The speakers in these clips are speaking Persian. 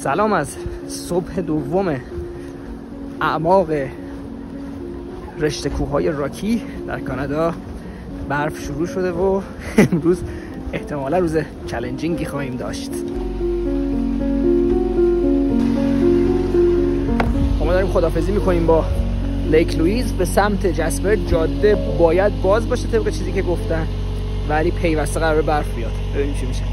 سلام از صبح دوم اعماق رشته کوههای راکی در کانادا. برف شروع شده و امروز احتمالا روز چالنجینگی خواهیم داشت. ما داریم خداحافظی میکنیم با لیک لوئیس به سمت جسپر. جاده باید باز باشه طبق چیزی که گفتن، ولی پیوسته قراره برف بیاد. ببینیم چی میشه.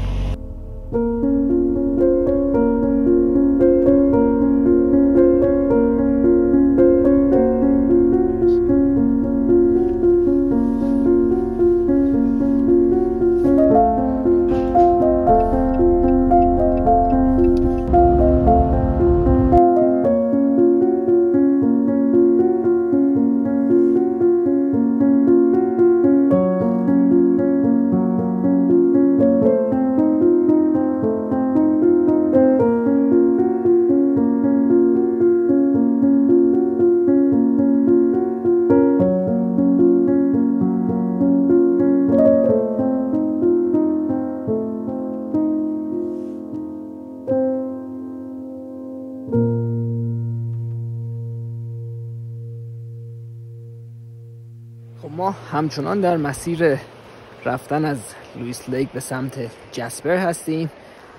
ما همچنان در مسیر رفتن از لوئیس لیک به سمت جسپر هستیم.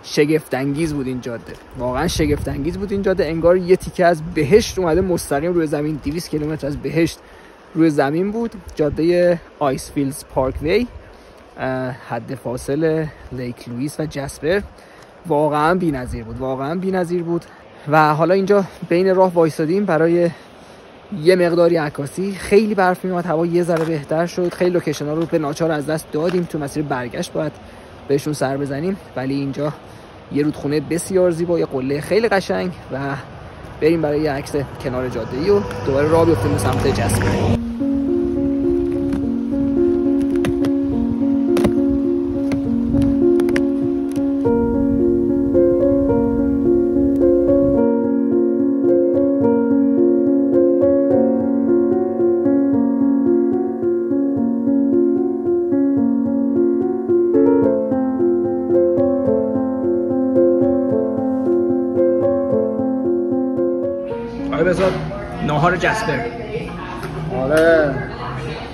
شگفت انگیز بود این جاده، واقعا شگفت انگیز بود این جاده. انگار یه تیکه از بهشت اومده مستقیم روی زمین. 200 کیلومتر از بهشت روی زمین بود. جاده آیس فیلدز پارک وی، حد فاصل لیک لوئیس و جسپر، واقعا بی‌نظیر بود. و حالا اینجا بین راه وایسادیم برای یه مقداری عکاسی. خیلی برف میومد، هوا یه ذره بهتر شد. خیلی لوکیشن ها رو به ناچار از دست دادیم. تو مسیر برگشت باید بهشون سر بزنیم، ولی اینجا یه رودخونه بسیار زیبا، یه قله خیلی قشنگ و بریم برای یه عکس کنار جاده‌ای و دوباره راه بیفتیم به سمت جسپر. بذار ناهار جسپر. آره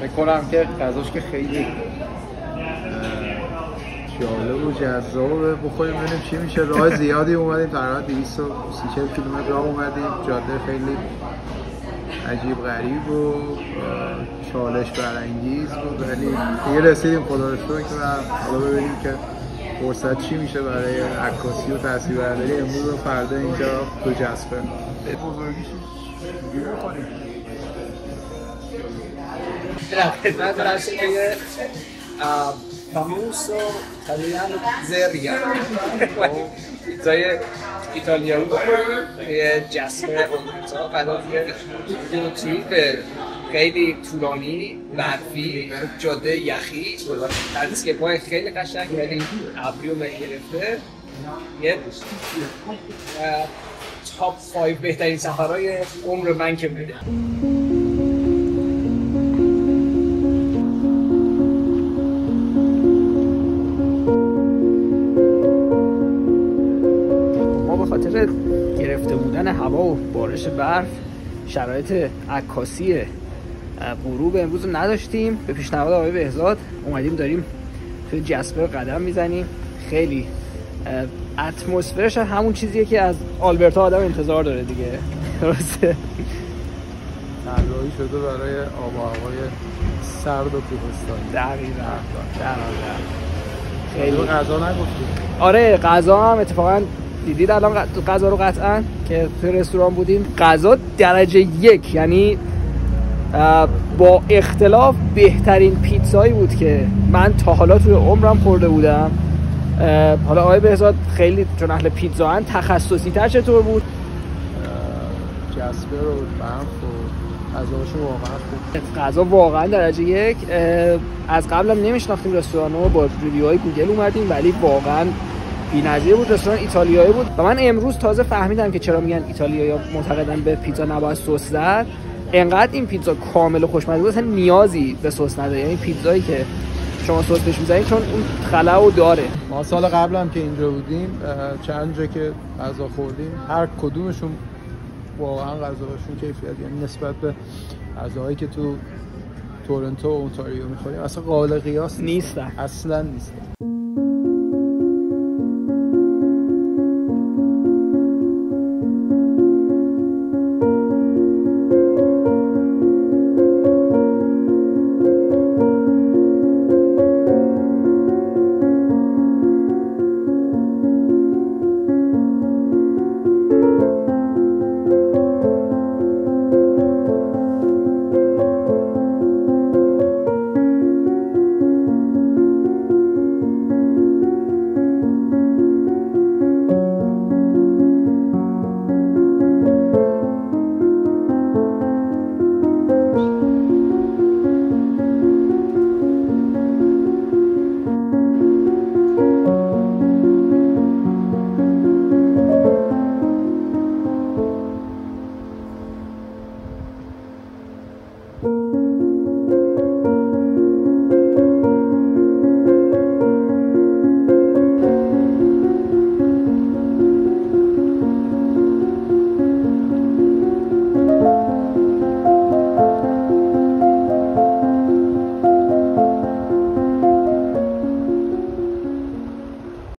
میکنم که غذاش که خیلی جالب و جذابه. بخوریم ببینیم چی میشه. راه زیادی اومدیم، تقریبا 230 کیلومتر راه اومدیم. جاده خیلی عجیب غریب و چالش برانگیز بود، ولی دیگه رسیدیم خدا رو شکر. و حالا ببینیم که فرصت چی میشه برای عکاسی و تصویربرداری امروز و فردا اینجا تو جسپر. خدمت رسید که فاموسو ایتالیانو زریا پیتزای ایتالیایی توی جسپر اونجا غذای تریپ خیلی طولانی، برفی، جاده یخی، اسکیپ‌های خیلی قشنگ، ولی ابری رو گرفته. یه تاپ 5 بهترین سفرهای عمر من که بوده. ما به خاطر گرفته بودن هوا و بارش برف شرایط عکاسی غروب امروز رو نداشتیم. به پیشنهاد آقای بهزاد اومدیم داریم توی جسپر قدم میزنیم. خیلی اتمسفرش همون چیزیه که از آلبرتا آدم انتظار داره دیگه. درسته؟ طراحی شده برای آب و هوای سرد و کوهستانی. دقیقاً. خیلی غذا نگفتیم. آره غذا هم اتفاقاً دیدید الان غذا رو قطعاً که توی رستوران بودیم. غذا درجه 1، یعنی با اختلاف بهترین پیتزایی بود که من تا حالا توی عمرم خورده بودم. حالا آقای بهزاد خیلی چون اهل پیتزا هن، تخصصی تر چطور بود؟ جسپر و برف و غذاشون واقعا خوب. غذا واقعا درجه یک. از قبلم نمیشناختیم رستورانو، با ریویوهای گوگل اومدیم ولی واقعا بی‌نظیر بود. رستوران ایتالیایی بود و من امروز تازه فهمیدم که چرا میگن ایتالیایی‌ها معتقدن به پیتزا نباید سس زد. انقدر این پیتزا کامل و خوشمزه بود اصلا نیازی به سس نداره. یعنی پیتزایی که شما سس بهش می‌زنید چون اون خلأ داره. ما سال قبلم که اینجا بودیم چند جا که غذا خوردیم هر کدومشون واقعا غذاشون کیفیت، یعنی نسبت به غذاهایی که تو تورنتو و اونتاریو می‌خوریم اصلا قابل قیاس نیستن. اصلا نیستن.